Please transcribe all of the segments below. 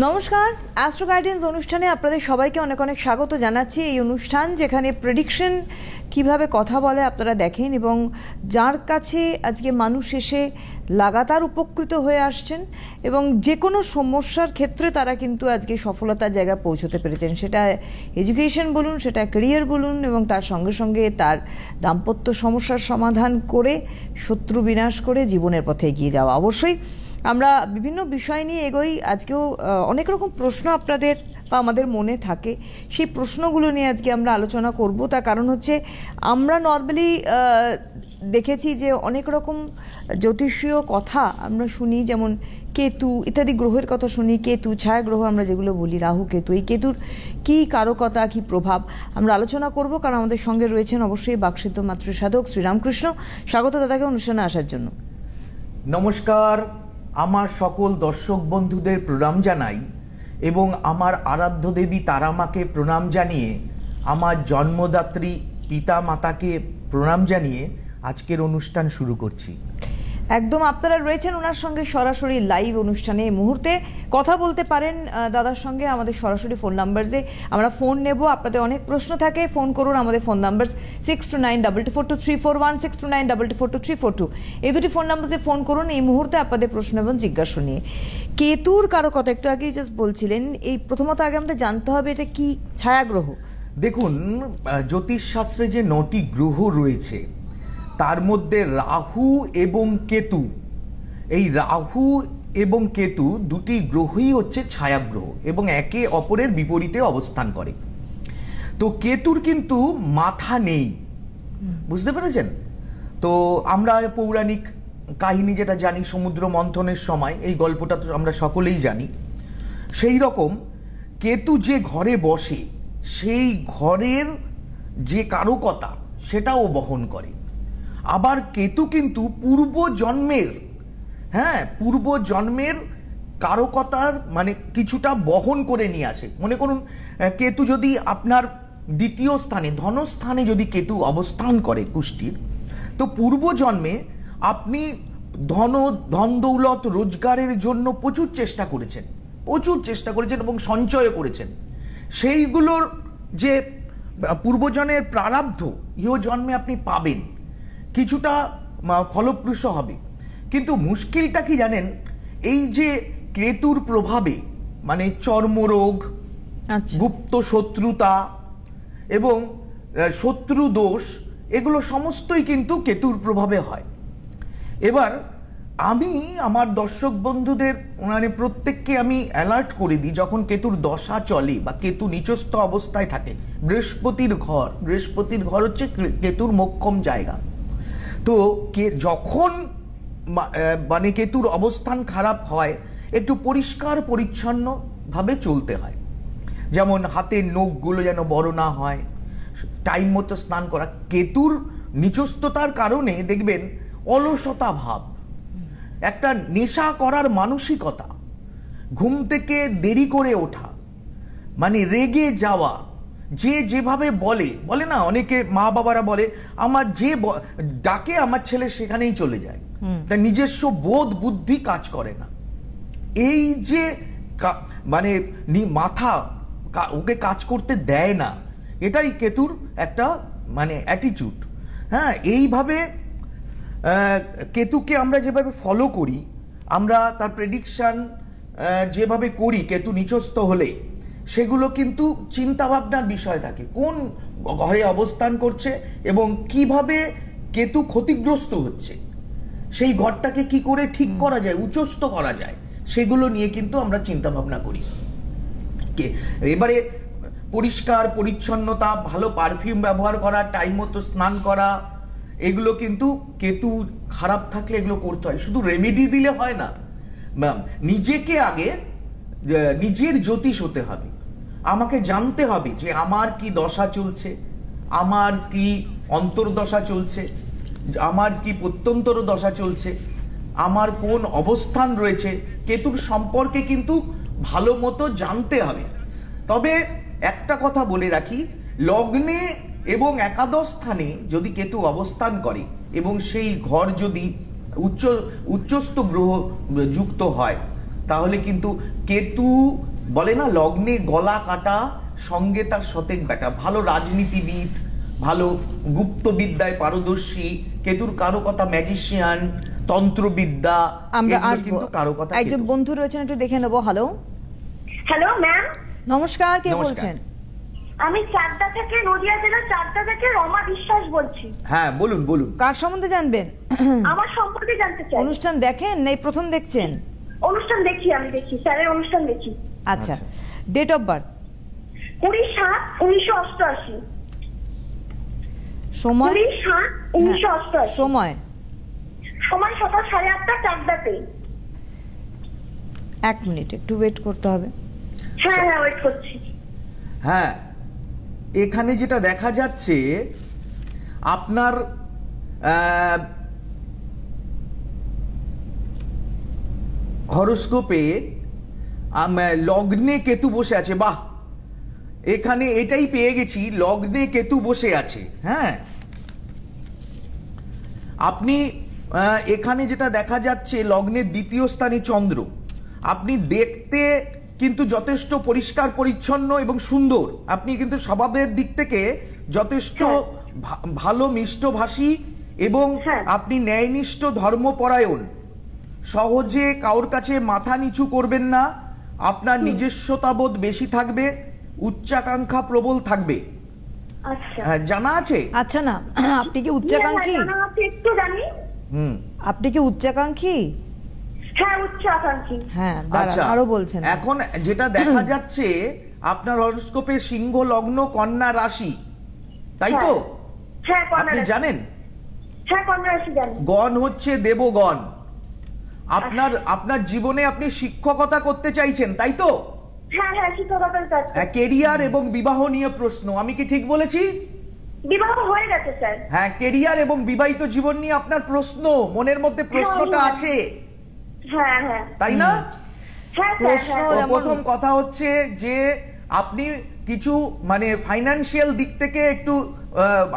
নমস্কার, astro guidance অনুষ্ঠানে আপনাদের সবাইকে অনেক অনেক স্বাগত জানাচ্ছি। এই অনুষ্ঠান যেখানে প্রেডিকশন কিভাবে কথা বলে আপনারা দেখেন এবং যার কাছে আজকে মানুষ এসে লাগাতার উপকৃত হয়ে আসছেন এবং যে কোনো সমস্যার ক্ষেত্রে তারা কিন্তু আজকে সফলতার জায়গায় পৌঁছতে পেরেছেন। সেটা এডুকেশন বলুন, সেটা ক্যারিয়ার বলুন, এবং তার সঙ্গে সঙ্গে তার দাম্পত্য সমস্যার সমাধান করে শত্রু বিনাশ করে জীবনের পথে এগিয়ে যাওয়া। অবশ্যই আমরা বিভিন্ন বিষয় নিয়ে এগোই। আজকেও অনেক রকম প্রশ্ন আপনাদের বা আমাদের মনে থাকে, সেই প্রশ্নগুলো নিয়ে আজকে আমরা আলোচনা করব। তার কারণ হচ্ছে আমরা নর্মালি দেখেছি যে অনেক রকম জ্যোতিষীয় কথা আমরা শুনি, যেমন কেতু ইত্যাদি গ্রহের কথা শুনি। কেতু ছায়া গ্রহ আমরা যেগুলো বলি, রাহু কেতু, এই কেতুর কী কারকতা, কী প্রভাব আমরা আলোচনা করব। কারণ আমাদের সঙ্গে রয়েছেন অবশ্যই বাকসিদ্ধ মাতৃসাধক শ্রীরামকৃষ্ণ। স্বাগত দাদাকে অনুষ্ঠানে আসার জন্য। নমস্কার, আমার সকল দর্শক বন্ধুদের প্রণাম জানাই এবং আমার আরাধ্য দেবী তারামাকে প্রণাম জানিয়ে, আমার জন্মদাত্রী পিতা মাতাকে প্রণাম জানিয়ে আজকের অনুষ্ঠান শুরু করছি। একদম আপনারা রয়েছেন ওনার সঙ্গে সরাসরি লাইভ অনুষ্ঠানে। এই মুহূর্তে কথা বলতে পারেন দাদার সঙ্গে আমাদের সরাসরি ফোন নাম্বারে। আমরা ফোন নেব, আপনাদের অনেক প্রশ্ন থাকে, ফোন করুন। আমাদের ফোন নাম্বার 6292242341, 6292242342, এই দুটি ফোন নাম্বারে ফোন করুন এই মুহূর্তে আপনাদের প্রশ্ন এবং জিজ্ঞাসা নিয়ে। কেতুর কারো কথা একটু আগেই জাস্ট বলছিলেন, এই প্রথমত আগে আমাদের জানতে হবে এটা কি ছায়াগ্রহ। দেখুন, জ্যোতিষশাস্ত্রে যে 9টি গ্রহ রয়েছে তার মধ্যে রাহু এবং কেতু, এই রাহু এবং কেতু দুটি গ্রহই হচ্ছে ছায়াগ্রহ এবং একে অপরের বিপরীতে অবস্থান করে। তো কেতুর কিন্তু মাথা নেই, বুঝতে পেরেছেন? তো আমরা পৌরাণিক কাহিনী যেটা জানি, সমুদ্র মন্থনের সময় এই গল্পটা তো আমরা সকলেই জানি। সেই রকম কেতু যে ঘরে বসে সেই ঘরের যে কারকতা সেটাও বহন করে। আবার কেতু কিন্তু পূর্ব জন্মের কারকতার মানে কিছুটা বহন করে নিয়ে আসে। মনে করুন, কেতু যদি আপনার দ্বিতীয় স্থানে, ধনস্থানে যদি কেতু অবস্থান করে কুষ্টির, তো পূর্ব জন্মে আপনি ধন দৌলত রোজগারের জন্য প্রচুর চেষ্টা করেছেন এবং সঞ্চয় করেছেন। সেইগুলোর যে পূর্বজন্মের প্রারব্ধ ইহ জন্মে আপনি পাবেন, কিছুটা ফলপ্রসূ হবে। কিন্তু মুশকিলটা কি জানেন, এই যে কেতুর প্রভাবে মানে চর্মরোগ, গুপ্ত শত্রুতা এবং শত্রু দোষ, এগুলো সমস্তই কিন্তু কেতুর প্রভাবে হয়। এবার আমি আমার দর্শক বন্ধুদের মানে প্রত্যেককে আমি অ্যালার্ট করে দিই, যখন কেতুর দশা চলে বা কেতু নিচস্থ অবস্থায় থাকে, বৃহস্পতির ঘর হচ্ছে কেতুর মোক্ষম জায়গা। তো যখন মানে কেতুর অবস্থান খারাপ হয়, একটু পরিষ্কার পরিচ্ছন্নভাবে চলতে হয়। যেমন হাতের নখগুলো যেন বড় না হয়, টাইম মতো স্নান করা। কেতুর নিচস্থতার কারণে দেখবেন অলসতা ভাব, একটা নেশা করার মানসিকতা, ঘুম থেকে দেরি করে ওঠা, মানে রেগে যাওয়া, যে যেভাবে বলে না, অনেকে মা বাবারা বলে আমার যে ডাকে আমার ছেলে সেখানেই চলে যায়, তার নিজস্ব বোধ বুদ্ধি কাজ করে না। এই যে মানে মাথা ওকে কাজ করতে দেয় না, এটাই কেতুর একটা মানে অ্যাটিটিউড। হ্যাঁ, এইভাবে কেতুকে আমরা যেভাবে ফলো করি, আমরা তার প্রেডিকশন যেভাবে করি কেতু নিচস্থ হলে, সেগুলো কিন্তু চিন্তাভাবনার বিষয় থাকে। কোন ঘরে অবস্থান করছে এবং কিভাবে কেতু ক্ষতিগ্রস্ত হচ্ছে, সেই ঘরটাকে কি করে ঠিক করা যায়, উচ্চস্থ করা যায়, সেগুলো নিয়ে কিন্তু আমরা চিন্তাভাবনা করি। এবারে পরিষ্কার পরিচ্ছন্নতা, ভালো পারফিউম ব্যবহার করা, টাইম মতো স্নান করা, এগুলো কিন্তু কেতু খারাপ থাকলে এগুলো করতে হয়। শুধু রেমেডি দিলে হয় না, নিজেকে আগে নিজের জ্যোতিষ হতে হবে। আমাকে জানতে হবে যে আমার কি দশা চলছে, আমার কি অন্তর্দশা চলছে, আমার কি প্রত্যন্তর দশা চলছে, আমার কোন অবস্থান রয়েছে, কেতুর সম্পর্কে কিন্তু ভালো মতো জানতে হবে। তবে একটা কথা বলে রাখি, লগ্নে এবং একাদশ স্থানে যদি কেতু অবস্থান করে এবং সেই ঘর যদি উচ্চস্থ গ্রহ যুক্ত হয়, তাহলে কিন্তু কেতু বলে না লগ্নে গলা কাটা সঙ্গে তার শতেক বেটা, ভালো রাজনীতিবিদ, ভালো গুপ্তবিদ্যায় পারদর্শী, কেতুর কারো কথা ম্যাজিশিয়ান, তন্ত্রবিদ্যা, আমরা এগুলো কিন্তু কারো কথা। একজন বন্ধু রয়েছেন, একটু দেখে নেবো। হ্যালো হ্যালো ম্যাম, নমস্কার, কে নমস্কার। বলছেন? আমি চাকদা থেকে, নদিয়া জেলার চাকদা থেকে রমা বিশ্বাস বলছি। হ্যাঁ বলুন বলুন। কার সম্বন্ধে জানবেন? আমার সম্পর্কে জানতে চাই। অনুষ্ঠান দেখেন নেই প্রথম দেখছেন? অনুষ্ঠান দেখি, আমি দেখি, স্যারের অনুষ্ঠান দেখি। আচ্ছা, ডেট অফ বার্থ? 20/7/1988। সময়? 20/7/1988। সময়? সময় সকাল 8:30 চাকদাতে। 1 মিনিট, একটু ওয়েট করতে হবে। হ্যাঁ হ্যাঁ, ওয়েট করছি। হ্যাঁ, এখানে যেটা দেখা যাচ্ছে আপনার হরোস্কোপে লগ্নে কেতু বসে আছে। বাহ, এখানে এটাই পেয়ে গেছি, লগ্নে কেতু বসে আছে। হ্যাঁ, আপনি এখানে যেটা দেখা যাচ্ছে লগ্নের দ্বিতীয় স্থানে চন্দ্র। আপনি দেখতে কিন্তু যথেষ্ট পরিষ্কার পরিচ্ছন্ন এবং সুন্দর, আপনি কিন্তু স্বভাবের দিক থেকে যথেষ্ট ভালো মিষ্টভাষী এবং আপনি ন্যায়নিষ্ঠ ধর্মপরায়ণ। সহজে কারোর কাছে মাথা নিচু করবেন না, আপনার নিজস্বতাবোধ বেশি থাকবে, উচ্চাকাঙ্ক্ষা প্রবল থাকবে। আচ্ছা, জানা আছে? আচ্ছা, না আপনি কি উচ্চাকাঙ্ক্ষী? একটু জানি। আপনি কি উচ্চাকাঙ্ক্ষী? হ্যাঁ, উচ্চাকাঙ্ক্ষী। হ্যাঁ, আচ্ছা, আরো বলছেন। এখন যেটা দেখা যাচ্ছে আপনার হরোস্কোপে সিংহ লগ্ন, কন্যা রাশি, তাই তো? হ্যাঁ, আপনি জানেন? হ্যাঁ, কন্যা রাশি জানি। গণ হচ্ছে দেবগণ। আপনার জীবনে আপনি শিক্ষকতা করতে চাইছেন, তাই তো? হ্যাঁ হ্যাঁ, শিক্ষকতার কাজ। কেরিয়ার এবং বিবাহ নিয়ে প্রশ্ন, আমি কি ঠিক বলেছি? বিবাহ হয়ে গেছে স্যার। হ্যাঁ, কেরিয়ার এবং বিবাহিত জীবন নিয়ে আপনার প্রশ্ন, মনের মধ্যে প্রশ্নটা আছে, হ্যাঁ হ্যাঁ, তাই না? হ্যাঁ প্রশ্ন স্যার। প্রথম কথা হচ্ছে যে আপনি কিছু মানে ফাইনান্সিয়াল দিক থেকে একটু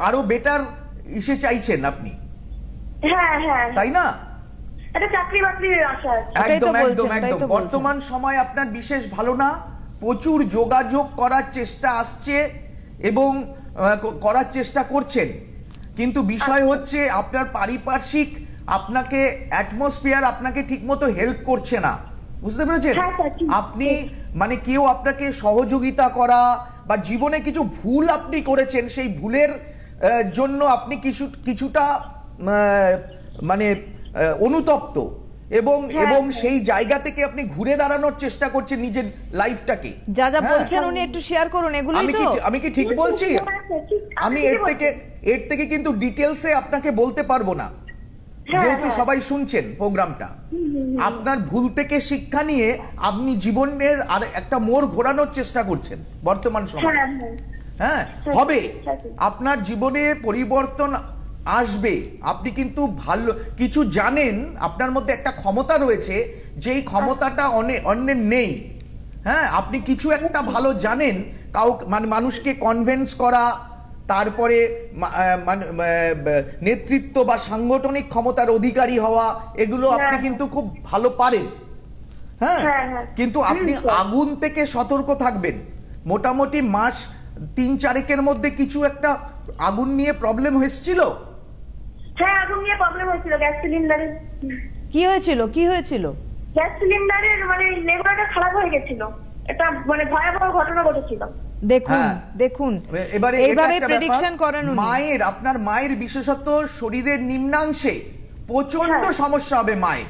আরো বেটার ইসে চাইছেন আপনি, হ্যাঁ হ্যাঁ, তাই না? এটা চাকরি বাকরির আশা আছে। একদম একদম একদম। বর্তমান সময় আপনার বিশেষ ভালো না, প্রচুর যোগাযোগ করার চেষ্টা আসছে এবং করার চেষ্টা করছেন, কিন্তু বিষয় হচ্ছে আপনার পারিপার্শ্বিক আপনাকে অ্যাটমসফিয়ার আপনাকে ঠিকমতো হেল্প করছে না, বুঝতে পেরেছেন? আপনি মানে কেউ আপনাকে সহযোগিতা করা বা জীবনে কিছু ভুল আপনি করেছেন, সেই ভুলের জন্য আপনি কিছুটা মানে অনুতপ্ত এবং সেই জায়গা থেকে আপনি ঘুরে দাঁড়ানোর চেষ্টা করছেন নিজের লাইফটাকে। যা যা বলছেন উনি একটু শেয়ার করুন, এগুলোই তো। আমি কি ঠিক বলছি? আমি এর থেকে কিন্তু ডিটেলসে আপনাকে বলতে পারবো না, যেহেতু সবাই শুনছেন প্রোগ্রামটা। আপনার ভুল থেকে শিক্ষা নিয়ে আপনি জীবনের আর একটা মোড় ঘোরানোর চেষ্টা করছেন বর্তমান সময়। হ্যাঁ, হবে, আপনার জীবনে পরিবর্তন আসবে। আপনি কিন্তু ভালো কিছু জানেন, আপনার মধ্যে একটা ক্ষমতা রয়েছে, যেই ক্ষমতাটা অন্যের নেই। হ্যাঁ, আপনি কিছু একটা ভালো জানেন, মানে মানুষকে কনভিন্স করা, তারপরে নেতৃত্ব বা সাংগঠনিক ক্ষমতার অধিকারী হওয়া, এগুলো আপনি কিন্তু খুব ভালো পারেন। হ্যাঁ, কিন্তু আপনি আগুন থেকে সতর্ক থাকবেন। মোটামুটি মাস 3-4 মধ্যে কিছু একটা আগুন নিয়ে প্রবলেম হয়েছিল। হ্যাঁ, আগুন নিয়ে প্রবলেম হয়েছিল, গ্যাস সিলিন্ডারে। কি হয়েছিল? গ্যাস সিলিন্ডারের মানে লেগুলারটা খারাপ হয়ে গেছিল, এটা মানে ভয়াবহ ঘটনা ঘটেছিল। দেখুন এবারে এইভাবে প্রেডিকশন করেন উনি। আপনার মায়ের বিশেষত শরীরের নিম্নাংশে প্রচন্ড সমস্যা হবে মায়ের।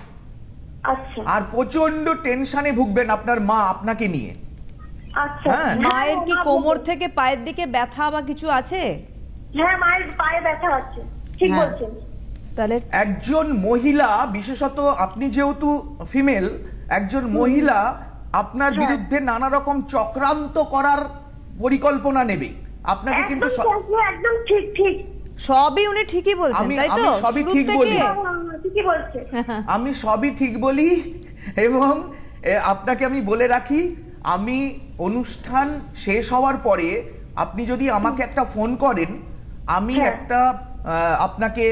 আচ্ছা, আর প্রচন্ড টেনশনে ভুগবেন আপনার মা আপনাকে নিয়ে। আচ্ছা, মায়ের কি কোমর থেকে পায়ের দিকে ব্যথা বা কিছু আছে? হ্যাঁ, মায়ের পায়ে ব্যথা আছে, ঠিক বলছেন। তাহলে একজন মহিলা, বিশেষত আপনি যেহেতু ফিমেল, একজন মহিলা আপনার বিরুদ্ধে নানা রকম চক্রান্ত করার পরিকল্পনা নেবে আপনাকে, কিন্তু একদম ঠিক ঠিক সবই উনি ঠিকই বলছেন, তাই তো? আমি সবই ঠিক বলি, ঠিকই বলছে। আমি সবই ঠিক বলি। এবং আপনাকে আমি বলে রাখি, আমি অনুষ্ঠান শেষ হওয়ার পরে আপনি যদি আমাকে একটা ফোন করেন, আমি একটা আপনাকে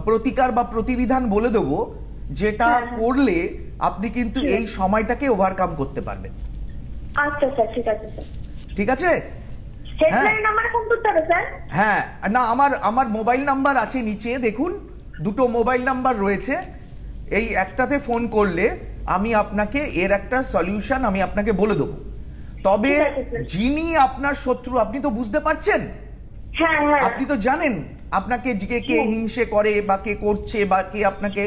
প্রতিকার বা প্রতিবিধান বলে দেবো, যেটা করলে আপনি কিন্তু এই সময়টাকে ওভারকাম করতে পারবেন। আচ্ছা স্যার, ঠিক আছে স্যার। ঠিক আছে? হেল্পলাইন নাম্বারে ফোন করতে হবে স্যার? হ্যাঁ, না আমার মোবাইল নাম্বার আছে নিচে, দেখুন দুটো মোবাইল নাম্বার রয়েছে। এই একটাতে ফোন করলে আমি আপনাকে এর একটা সলিউশন আমি আপনাকে বলে দেবো। তবে যিনি আপনার শত্রু আপনি তো বুঝতে পারছেন, হ্যাঁ হ্যাঁ, আপনি তো জানেন আপনাকে কে হিংসে করে বা কে করছে বা কে আপনাকে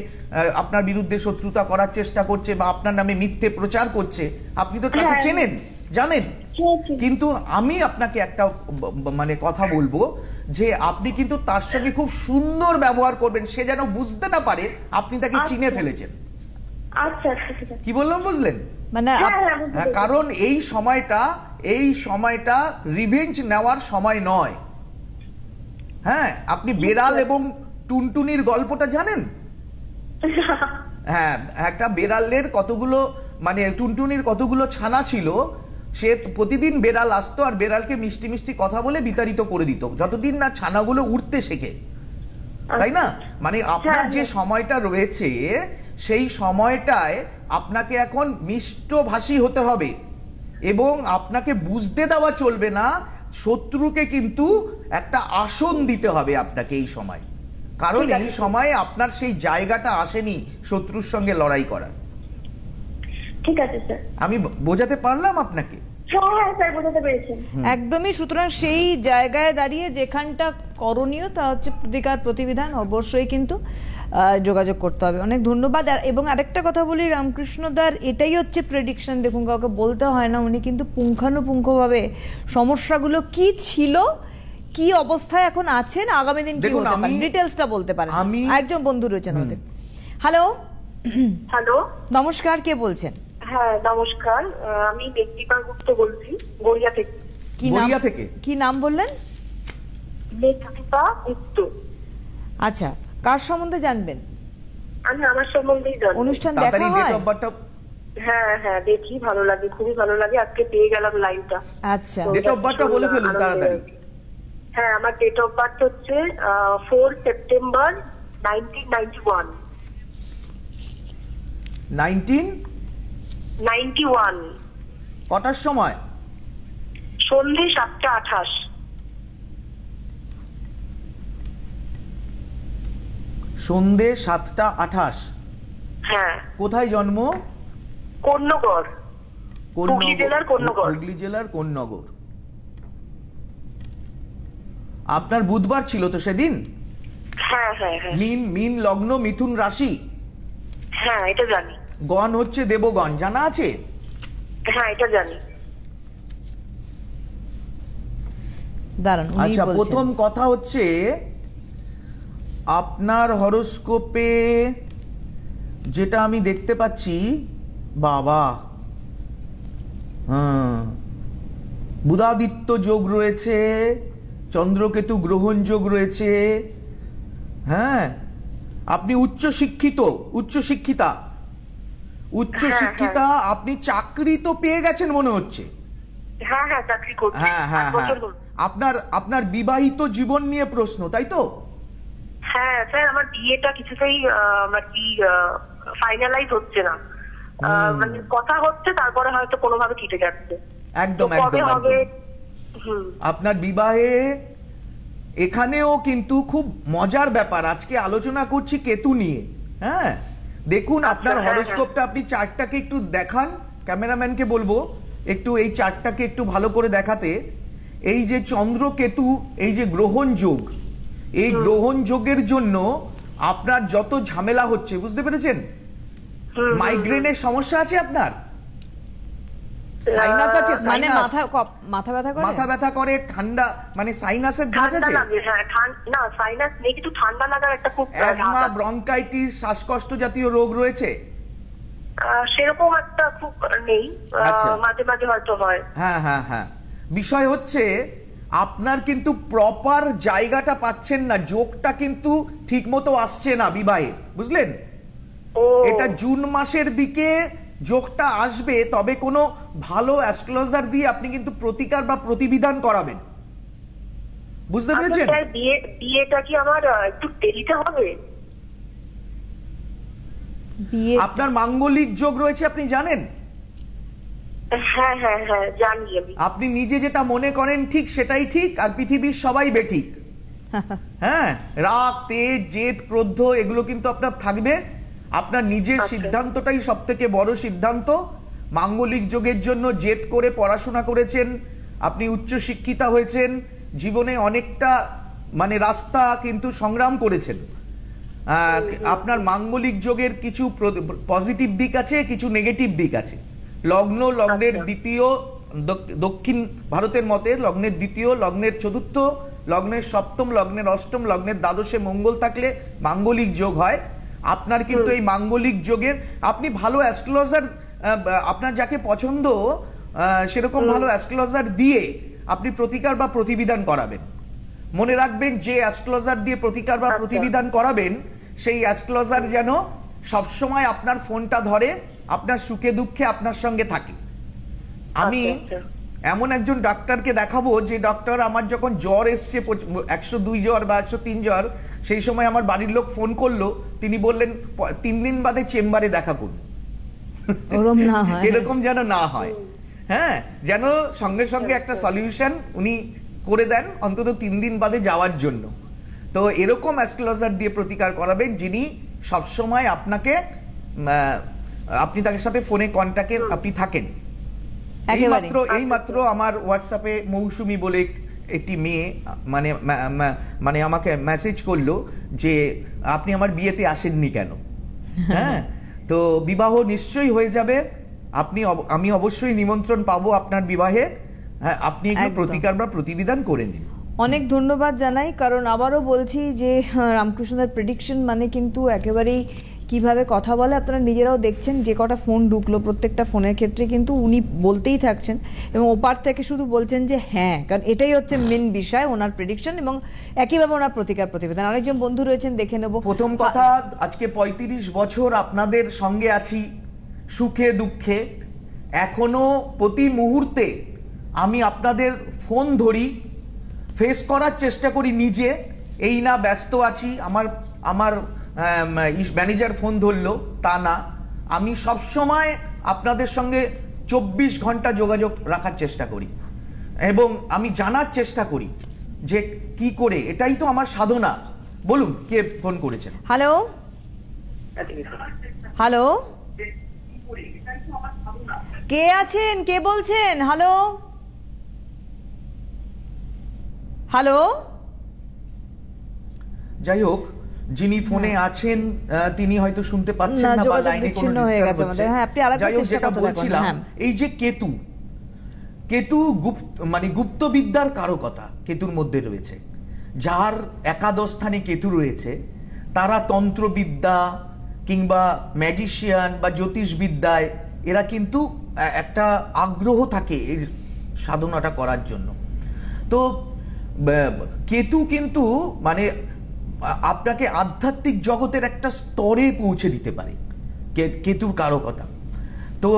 আপনার বিরুদ্ধে শত্রুতা করার চেষ্টা করছে বা আপনার নামে মিথ্যে প্রচার করছে, আপনি তো তাকে চেনেন, জানেন। কিন্তু আমি আপনাকে একটা মানে কথা বলবো যে আপনি কিন্তু তার সঙ্গে খুব সুন্দর ব্যবহার করবেন, সে যেন বুঝতে না পারে আপনি তাকে চিনে ফেলেছেন। আচ্ছা আচ্ছা, ঠিক আছে। কি বললাম বুঝলেন? মানে হ্যাঁ, কারণ এই সময়টা রিভেঞ্জ নেওয়ার সময় নয়। হ্যাঁ, আপনি বেড়াল এবং টুনটুনির গল্পটা জানেন? হ্যাঁ, একটা বেড়ালের কতগুলো মানে টুনটুনির কতগুলো ছানা ছিল, সে প্রতিদিন বেড়াল আসতো আর বেড়ালকে মিষ্টি মিষ্টি কথা বলে বিতাড়িত করে দিত যতদিন না ছানাগুলো উঠতে শেখে, তাই না? মানে আপনার যে সময়টা রয়েছে সেই সময়টায় আপনাকে এখন মিষ্টভাষী হতে হবে এবং আপনাকে বুঝতে দেওয়া চলবে না, শত্রুকে কিন্তু একটা আসন দিতে হবে আপনাকে এই সময়, কারণ এই সময়ে আপনার সেই জায়গাটা আসেনি শত্রুর সঙ্গে লড়াই করার। ঠিক আছে স্যার, আমি বোঝাতে পারলাম আপনাকে? হ্যাঁ স্যার, বোঝাতে পেরেছেন একদমই। সুতরাং সেই জায়গায় দাঁড়িয়ে যেখানটা করণীয় তা হচ্ছে প্রতিকার প্রতিবিধান অবশ্যই কিন্তু যোগাযোগ করতে হবে। অনেক ধন্যবাদ। এবং আরেকটা কথা বলি রামকৃষ্ণদার, এটাই হচ্ছে প্রেডিকশন। দেখুন, কাউকে বলতে হয় না, উনি কিন্তু পুঙ্খানুপুঙ্খভাবে সমস্যাগুলো কি ছিল, কি অবস্থায় এখন আছেন, আগামী দিন কি হতে পারে ডিটেইলসটা বলতে পারেন। একজন বন্ধু রয়েছেন ওদের। হ্যালো হ্যালো, নমস্কার, কে বলছেন? হ্যাঁ নমস্কার, আমি ব্যক্তিকা গুপ্ত বলছি, গড়িয়া থেকে। কি নাম বললেন? ব্যক্তিকা গুপ্ত। আচ্ছা, কার সম্বন্ধে জানবেন? আমি আমার সম্বন্ধেই জানবো। অনুষ্ঠান দেখা হয়? হ্যাঁ হ্যাঁ, দেখি, ভালো লাগে, খুবই ভালো লাগে। আজকে পেয়ে গেলাম লাইনটা। আচ্ছা, ডেট অফ বার্থটা বলে ফেলুন তাড়াতাড়ি। হ্যাঁ, আমার ডেট অফ বার্থ হচ্ছে 4 সেপ্টেম্বর 1991। 1991 কটার সময়? সন্ধ্যে 7:28। সন্ধ্যে 7:28। হ্যাঁ। কোথায় জন্ম? কোন্নগর, হুগলি জেলার কোন্নগর। হুগলি জেলার কোন্নগর। আপনার বুধবার ছিল তো সেদিন? হ্যাঁ হ্যাঁ হ্যাঁ। মিন লগ্ন, মিথুন রাশি। হ্যাঁ, এটা জানি। গণ হচ্ছে দেবগণ, জানা আছে? হ্যাঁ, এটা জানি। দাঁড়ান, আচ্ছা, প্রথম কথা হচ্ছে আপনার হরোস্কোপে যেটা আমি দেখতে পাচ্ছি, বাবা, বুধাদিত্য যোগ রয়েছে, চন্দ্রকেতু গ্রহণ যোগ রয়েছে। হ্যাঁ, আপনি উচ্চশিক্ষিতা, আপনি চাকরি তো পেয়ে গেছেন মনে হচ্ছে। হ্যাঁ হ্যাঁ, চাকরি করছি। হ্যাঁ, আপনার বিবাহিত জীবন নিয়ে প্রশ্ন, তাই তো? হ্যাঁ স্যার, আমার বিয়েটা কিছুতেই ফাইনালাইজ হচ্ছে না, মানে কথা হচ্ছে, তারপরে হয়তো কোনোভাবে কেটে যাচ্ছে। একদম। আপনার বিবাহে এখানেও কিন্তু খুব মজার ব্যাপার, আজকে আলোচনা করছি কেতু নিয়ে। হ্যাঁ, দেখুন আপনার হরোস্কোপটা, আপনি চার্টটাকে একটু দেখান, ক্যামেরাম্যানকে বলবো একটু এই চার্টটাকে একটু ভালো করে দেখাতে। এই যে চন্দ্র কেতু, এই যে গ্রহণ যোগ, এই গ্রহণ যোগের জন্য আপনার যত ঝামেলা হচ্ছে, বুঝতে পেরেছেন? মাইগ্রেনের সমস্যা আছে আপনার? সাইনাস আছে? মানে মাথা ব্যথা করে, ঠান্ডা, মানে সাইনাসের ধাঁচ আছে? না, সাইনাস নেই, কিন্তু ঠান্ডা লাগার একটা খুব অ্যাজমা, ব্রঙ্কাইটিস, শ্বাসকষ্ট জাতীয় রোগ রয়েছে? সেরকম একটা খুব নেই, মাঝে মাঝে হয়তো হয়। হ্যাঁ হ্যাঁ হ্যাঁ, বিষয় হচ্ছে আপনার কিন্তু প্রপার জায়গাটা পাচ্ছেন না, যোগটা কিন্তু ঠিক মতো আসছে না বিবাহে, বুঝলেন? এটা জুন মাসের দিকে যোগটা আসবে, তবে কোনো ভালো অ্যাস্ট্রোলজার দিয়ে আপনি কিন্তু প্রতিকার বা প্রতিবিধান করাবেন, বুঝতে পেরেছেন? বিয়েটা কি আমার একটু দেরিতে হবে? বিয়ে আপনার মাঙ্গলিক যোগ রয়েছে, আপনি জানেন? হ্যাঁ হ্যাঁ হ্যাঁ জানি আমি। আপনি নিজে যেটা মনে করেন ঠিক সেটাই ঠিক, আর পৃথিবীর সবাই বেঠিক। হ্যাঁ, রাগ, তেজ, জেদ, ক্রোধ এগুলো কিন্তু আপনার থাকবে। আপনার নিজের সিদ্ধান্তটাই সব থেকে বড় সিদ্ধান্ত। মাঙ্গলিক যোগের জন্য জেদ করে পড়াশোনা করেছেন, আপনি উচ্চ শিক্ষিতা হয়েছেন, জীবনে অনেকটা মানে রাস্তা কিন্তু সংগ্রাম করেছেন। আপনার মাঙ্গলিক যোগের কিছু পজিটিভ দিক আছে, কিছু নেগেটিভ দিক আছে। লগ্নের দ্বিতীয়, দক্ষিণ ভারতের মতে লগ্নের দ্বিতীয়, লগ্নের চতুর্থ, লগ্নের সপ্তম, লগ্নের অষ্টম, লগ্নের দ্বাদশে মঙ্গল থাকলে মাঙ্গলিক যোগ হয়। আপনার কিন্তু এই মাঙ্গলিক যোগের, আপনি ভালো অ্যাস্ট্রোলজার, আপনার যাকে পছন্দ সেরকম ভালো অ্যাস্ট্রোলজার দিয়ে আপনি প্রতিকার বা প্রতিবিধান করাবেন। মনে রাখবেন, যে অ্যাস্ট্রোলজার দিয়ে প্রতিকার বা প্রতিবিধান করাবেন সেই অ্যাস্ট্রোলজার যেন সবসময় আপনার ফোনটা ধরে, আপনার সুখে দুঃখে আপনার সঙ্গে থাকে। আমি এমন একজন ডাক্তারকে দেখাবো যে ডাক্তার, আমার যখন জ্বর এসছে 102 জ্বর বা 103 জ্বর, সেই সময় আমার বাড়ির লোক ফোন করলো, তিনি বললেন 3 দিন বাদে চেম্বারে দেখা করুন। এরকম যেন না হয়, হ্যাঁ, যেন সঙ্গে সঙ্গে একটা সলিউশন উনি করে দেন অন্তত 3 দিন বাদে যাওয়ার জন্য। তো এরকম অ্যাস্ট্রোলজার দিয়ে প্রতিকার করাবেন যিনি সবসময় আপনাকে, আপনি তার সাথে ফোনে কন্ট্যাক্টে আপনি থাকেন। এইমাত্র আমার হোয়াটসঅ্যাপে মৌসুমী বলে একটি মেয়ে মানে আমাকে মেসেজ করলো যে আপনি আমার বিয়েতে আসেননি কেন। হ্যাঁ, তো বিবাহ নিশ্চয়ই হয়ে যাবে, আমি অবশ্যই নিমন্ত্রণ পাবো আপনার বিবাহে। হ্যাঁ, আপনি একটু প্রতিকার বা প্রতিবিধান করে নিন। অনেক ধন্যবাদ জানাই, কারণ আবারও বলছি যে রামকৃষ্ণদার প্রেডিকশন মানে কিন্তু একেবারেই কিভাবে কথা বলে আপনারা নিজেরাও দেখছেন। যে কটা ফোন ঢুকলো প্রত্যেকটা ফোনের ক্ষেত্রে কিন্তু উনি বলতেই থাকছেন এবং ওপার থেকে শুধু বলছেন যে হ্যাঁ, কারণ এটাই হচ্ছে মেন বিষয় ওনার প্রেডিকশন এবং একইভাবে ওনার প্রতিকার প্রতিবেদন। আরেকজন বন্ধু রয়েছেন, দেখে নেব। প্রথম কথা, আজকে 35 বছর আপনাদের সঙ্গে আছি, সুখে দুঃখে। এখনো প্রতি মুহূর্তে আমি আপনাদের ফোন ধরি, ফেস করার চেষ্টা করি নিজে। এই না ব্যস্ত আছি, আমার ম্যানেজার ফোন ধরলো তা না, আমি সব সময় আপনাদের সঙ্গে 24 ঘন্টা যোগাযোগ রাখার চেষ্টা করি এবং আমি জানার চেষ্টা করি যে কি করে, এটাই তো আমার সাধনা। বলুন, কে ফোন করেছেন? হ্যালো হ্যালো, কে আছেন, কে বলছেন? Hello hello. যাই হোক, যিনি ফোনে আছেন তিনি হয়তো শুনতে পাচ্ছেন না বা লাইনে কোনো ডিসটার্ব হচ্ছে। হ্যাঁ, আপনি আরেকবার চেষ্টা করতে বলছিলাম, এই যে কেতু গুপ্ত বিদ্যার কারকতা কেতুর মধ্যে রয়েছে। যার একাদশ স্থানে কেতু রয়েছে তারা তন্ত্রবিদ্যা কিংবা ম্যাজিশিয়ান বা জ্যোতিষবিদ্যায় এরা কিন্তু একটা আগ্রহ থাকে এই সাধনাটা করার জন্য। তো কেতু কিন্তু মানে আপনাকে আধ্যাত্মিক জগতের একটা স্তরে পৌঁছে দিতে পারে, কেতুর কারকতা। তো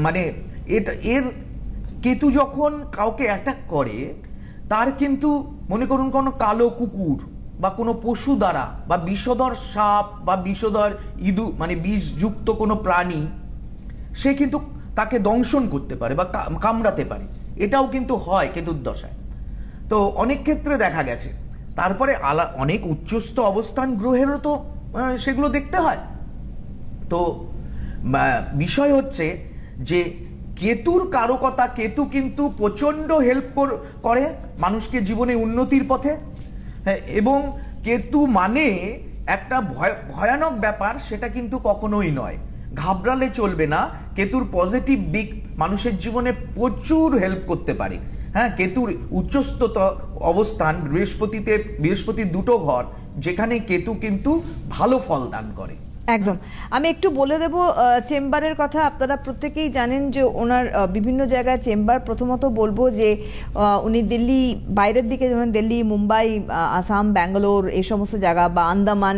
মানে এর কেতু যখন কাউকে অ্যাটাক করে, তার কিন্তু মনে করুন কোনো কালো কুকুর বা কোনো পশু দ্বারা বা বিষধর সাপ বা বিষধর ইঁদুর মানে বিষযুক্ত কোনো প্রাণী, সে কিন্তু তাকে দংশন করতে পারে বা কামড়াতে পারে। এটাও কিন্তু হয় কেতুর দশায়। তো অনেক ক্ষেত্রে দেখা গেছে। তারপরে অনেক উচ্চস্থ অবস্থান গ্রহেরও তো সেগুলো দেখতে হয়। তো বিষয় হচ্ছে যে কেতুর কারকতা, কেতু কিন্তু প্রচণ্ড হেল্প করে মানুষকে জীবনে উন্নতির পথে। এবং কেতু মানে একটা ভয়ানক ব্যাপার, সেটা কিন্তু কখনোই নয়। ঘাবড়ালে চলবে না। কেতুর পজিটিভ দিক মানুষের জীবনে প্রচুর হেল্প করতে পারে। হ্যাঁ, কেতুর উচ্চস্থ অবস্থান বৃহস্পতির 2টো ঘর, যেখানে কেতু কিন্তু ভালো ফল দান করে। একদম। আমি একটু বলে দেব চেম্বারের কথা। আপনারা প্রত্যেকেই জানেন যে ওনার বিভিন্ন জায়গায় চেম্বার। প্রথমত বলবো যে উনি দিল্লি বাইরের দিকে, যেমন দিল্লি, মুম্বাই, আসাম, ব্যাঙ্গালোর এই সমস্ত জায়গা বা আন্দামান,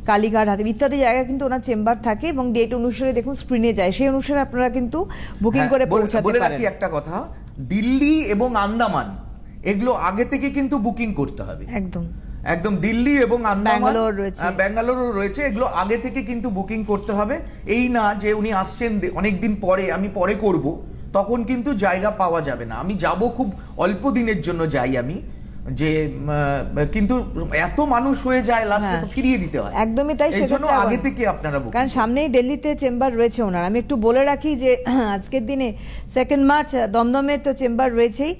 কালীঘাট, হাতির ইত্যাদি জায়গায় কিন্তু ওনার চেম্বার থাকে এবং ডেট অনুসারে দেখুন স্ক্রিনে যায়, সেই অনুসারে আপনারা কিন্তু বুকিং করে পৌঁছাতে পারেন। বলে রাখি একটা কথা, দিল্লি এবং আন্দামান এগুলো আগে থেকে কিন্তু বুকিং করতে হবে। একদম। একদম দিল্লি এবং ব্যাঙ্গালোর রয়েছে। ব্যাঙ্গালোরও রয়েছে। এগুলো আগে থেকে কিন্তু বুকিং করতে হবে। এই না যে উনি আসছেন অনেকদিন পরে, আমি পরে করব, তখন কিন্তু জায়গা পাওয়া যাবে না। আমি যাব খুব অল্প দিনের জন্য যাই আমি, যে কিন্তু এত মানুষ হয়ে যায় লাস্টে তো ফিরিয়ে দিতে হয়। একদমই তাই, এই জন্য আগে থেকে আপনারা, কারণ সামনেই দিল্লিতে চেম্বার রয়েছে ওনার। আমি একটু বলে রাখি যে আজকের দিনে 2 মার্চ দমদমে তো চেম্বার রয়েছেই,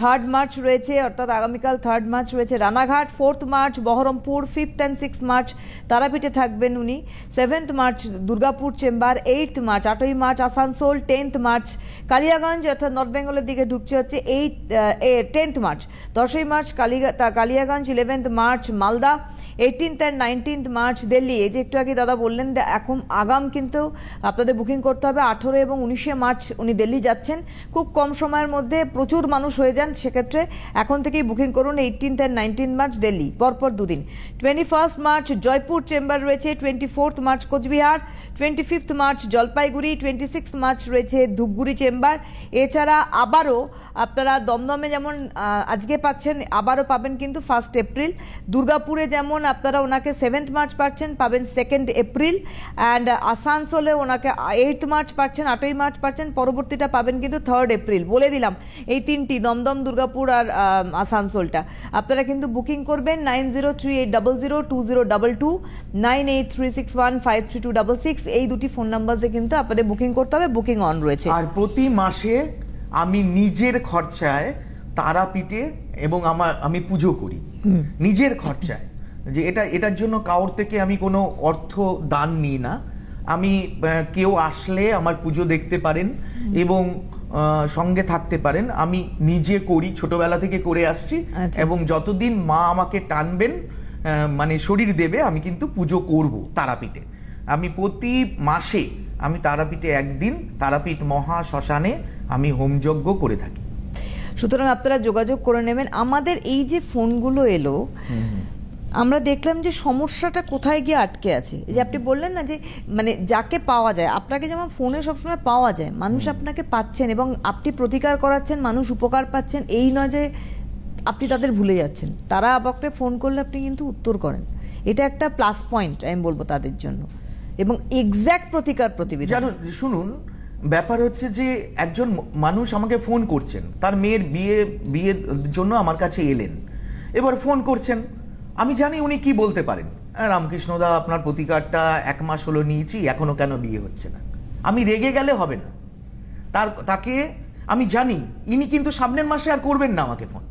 3 মার্চ রয়েছে, অর্থাৎ আগামীকাল 3 মার্চ রয়েছে Ranaghat, 4 March Baharampur, 5 and 6 March তারাপীঠে থাকবেন উনি, 7 মার্চ দুর্গাপুর চেম্বার, 8 মার্চ 8ই মার্চ আসানসোল, 10 মার্চ কালিয়াগঞ্জ অর্থাৎ নর্থ বেঙ্গলের দিকে ঢুকছে হচ্ছে 10 মার্চ, 10ই March Kaliaganj, 11 March Malda, 18th and 19th March Delhi. এই যে একটু আগে দাদা বললেন এখন আগাম কিন্তু আপনাদের বুকিং করতে হবে। 18 এবং 19শে মার্চ উনি দিল্লি যাচ্ছেন, খুব কম সময়ের মধ্যে প্রচুর মানুষ হয়ে যান, সেক্ষেত্রে এখন থেকেই বুকিং করুন। 18th and 19th March Delhi, পরপর দুদিন। 21 মার্চ জয়পুর চেম্বার রয়েছে, 24th March Cooch Behar, 25th March Jalpaiguri, 26th March রয়েছে ধূপগুড়ি চেম্বার। এছাড়া আবারও আপনারা দমদমে যেমন আজকে পাচ্ছেন, আবারও পাবেন কিন্তু 1 এপ্রিল। দুর্গাপুরে যেমন আপনারা ওনাকে 7 মার্চ পাচ্ছেন, পাবেন 2 এপ্রিল। অ্যান্ড আসানসোলে ওনাকে 8 মার্চ পাচ্ছেন, 8ই মার্চ পাচ্ছেন, পরবর্তীটা পাবেন কিন্তু 3 এপ্রিল। বলে দিলাম এই তিনটি, দমদম, দুর্গাপুর আর আসানসোলটা। আপনারা কিন্তু বুকিং করবেন 9038002022, 9836153266, এই দুটি ফোন নাম্বারে কিন্তু আপনাদের বুকিং করতে হবে, বুকিং অন রয়েছে। আর প্রতি মাসে আমি নিজের খরচায় তারাপীঠে এবং আমি পুজো করি নিজের খরচায়, যে এটার জন্য কাউর থেকে আমি কোনো অর্থ দান নিই না। আমি কেউ আসলে আমার পুজো দেখতে পারেন এবং সঙ্গে থাকতে পারেন। আমি নিজে করি, ছোটবেলা থেকে করে আসছি, এবং যতদিন মা আমাকে টানবেন, মানে শরীর দেবে, আমি কিন্তু পুজো করব তারাপীঠে। আমি প্রতি মাসে আমি তারাপীঠে একদিন, তারাপীঠ মহা শ্মশানে আমি হোমযজ্ঞ করে থাকি। সুতরাং আপনারা যোগাযোগ করে নেবেন। আমাদের এই যে ফোনগুলো এলো, আমরা দেখলাম যে সমস্যাটা কোথায় গিয়ে আটকে আছে। এই যে আপনি বললেন না যে মানে যাকে পাওয়া যায়, আপনাকে যেমন ফোনে সবসময় পাওয়া যায়, মানুষ আপনাকে পাচ্ছেন এবং আপনি প্রতিকার করাচ্ছেন, মানুষ উপকার পাচ্ছেন, এই নয় যে আপনি তাদের ভুলে যাচ্ছেন। তারা আপনাকে ফোন করলে আপনি কিন্তু উত্তর করেন, এটা একটা প্লাস পয়েন্ট আমি বলবো তাদের জন্য, এবং এক্স্যাক্ট প্রতিকার প্রতিবিধান। জানুন, শুনুন, ব্যাপার হচ্ছে যে একজন মানুষ আমাকে ফোন করছেন, তার মেয়ের বিয়ের জন্য আমার কাছে এলেন, এবার ফোন করছেন, আমি জানি উনি কি বলতে পারেন, রামকৃষ্ণদা আপনার প্রতিকারটা 1 মাস হলো নিয়েছি, এখনো কেন বিয়ে হচ্ছে না। আমি রেগে গেলে হবে না, তাকে আমি জানি ইনি কিন্তু সামনের মাসে আর করবেন না আমাকে ফোন,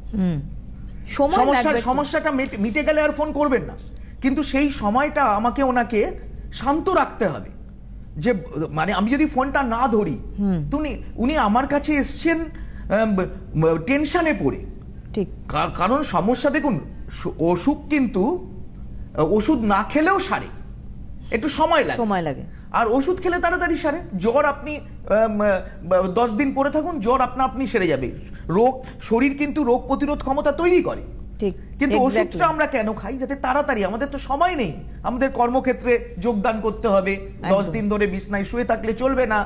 সমস্যাটা মিটে গেলে আর ফোন করবেন না, কিন্তু সেই সময়টা আমাকে ওনাকে শান্ত রাখতে হবে। যে মানে আমি যদি ফোনটা না ধরি, উনি আমার কাছে এসছেন টেনশনে পড়ে। ঠিক, কারণ সমস্যা দেখুন, অসুখ কিন্তু ওষুধ না খেলেও সারে, একটু সময় লাগে, আর ওষুধ খেলে তাড়াতাড়ি সারে। জ্বর আপনি 10 দিন পরে থাকুন, জ্বর আপনি সেরে যাবে। শরীর কিন্তু রোগ প্রতিরোধ ক্ষমতা তৈরি করে, কিন্তু ওষুধটা আমরা কেন খাই? যাতে তাড়াতাড়ি, আমাদের তো সময় নেই, আমাদের কর্মক্ষেত্রে যোগদান করতে হবে, 10 দিন ধরে বিছনায় শুয়ে থাকলে চলবে না,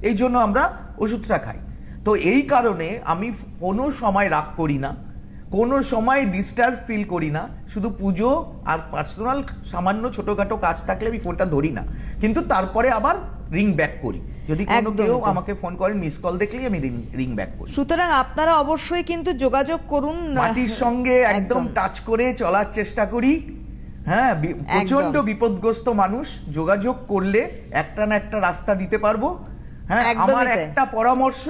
এই জন্য আমরা ওষুধটা খাই। তো এই কারণে আমি কোনো সময় রাগ করি না, কোনো সময় ডিস্টার্ব ফিল করি না, শুধু পুজো আর পার্সোনাল সামান্য ছোটখাটো কাজ থাকলে আমি ফোনটা ধরি না, কিন্তু তারপরে আবার রিং ব্যাক করি। যদি কেউ আমাকে ফোন করেন, মিস কল দেখলেই আমি রিং ব্যাক করি। সুতরাং আপনারা অবশ্যই কিন্তু যোগাযোগ করুন, মাটির সঙ্গে একদম টাচ করে চলার চেষ্টা করি। হ্যাঁ, প্রচন্ড বিপদগ্রস্ত মানুষ, যোগাযোগ করলে একটা না একটা রাস্তা দিতে পারবো। হ্যাঁ, আমার একটা পরামর্শ,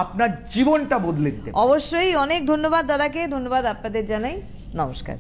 আপনার জীবনটা বদলে দিতে। অবশ্যই। অনেক ধন্যবাদ দাদাকে, ধন্যবাদ আপনাদের জানাই, নমস্কার।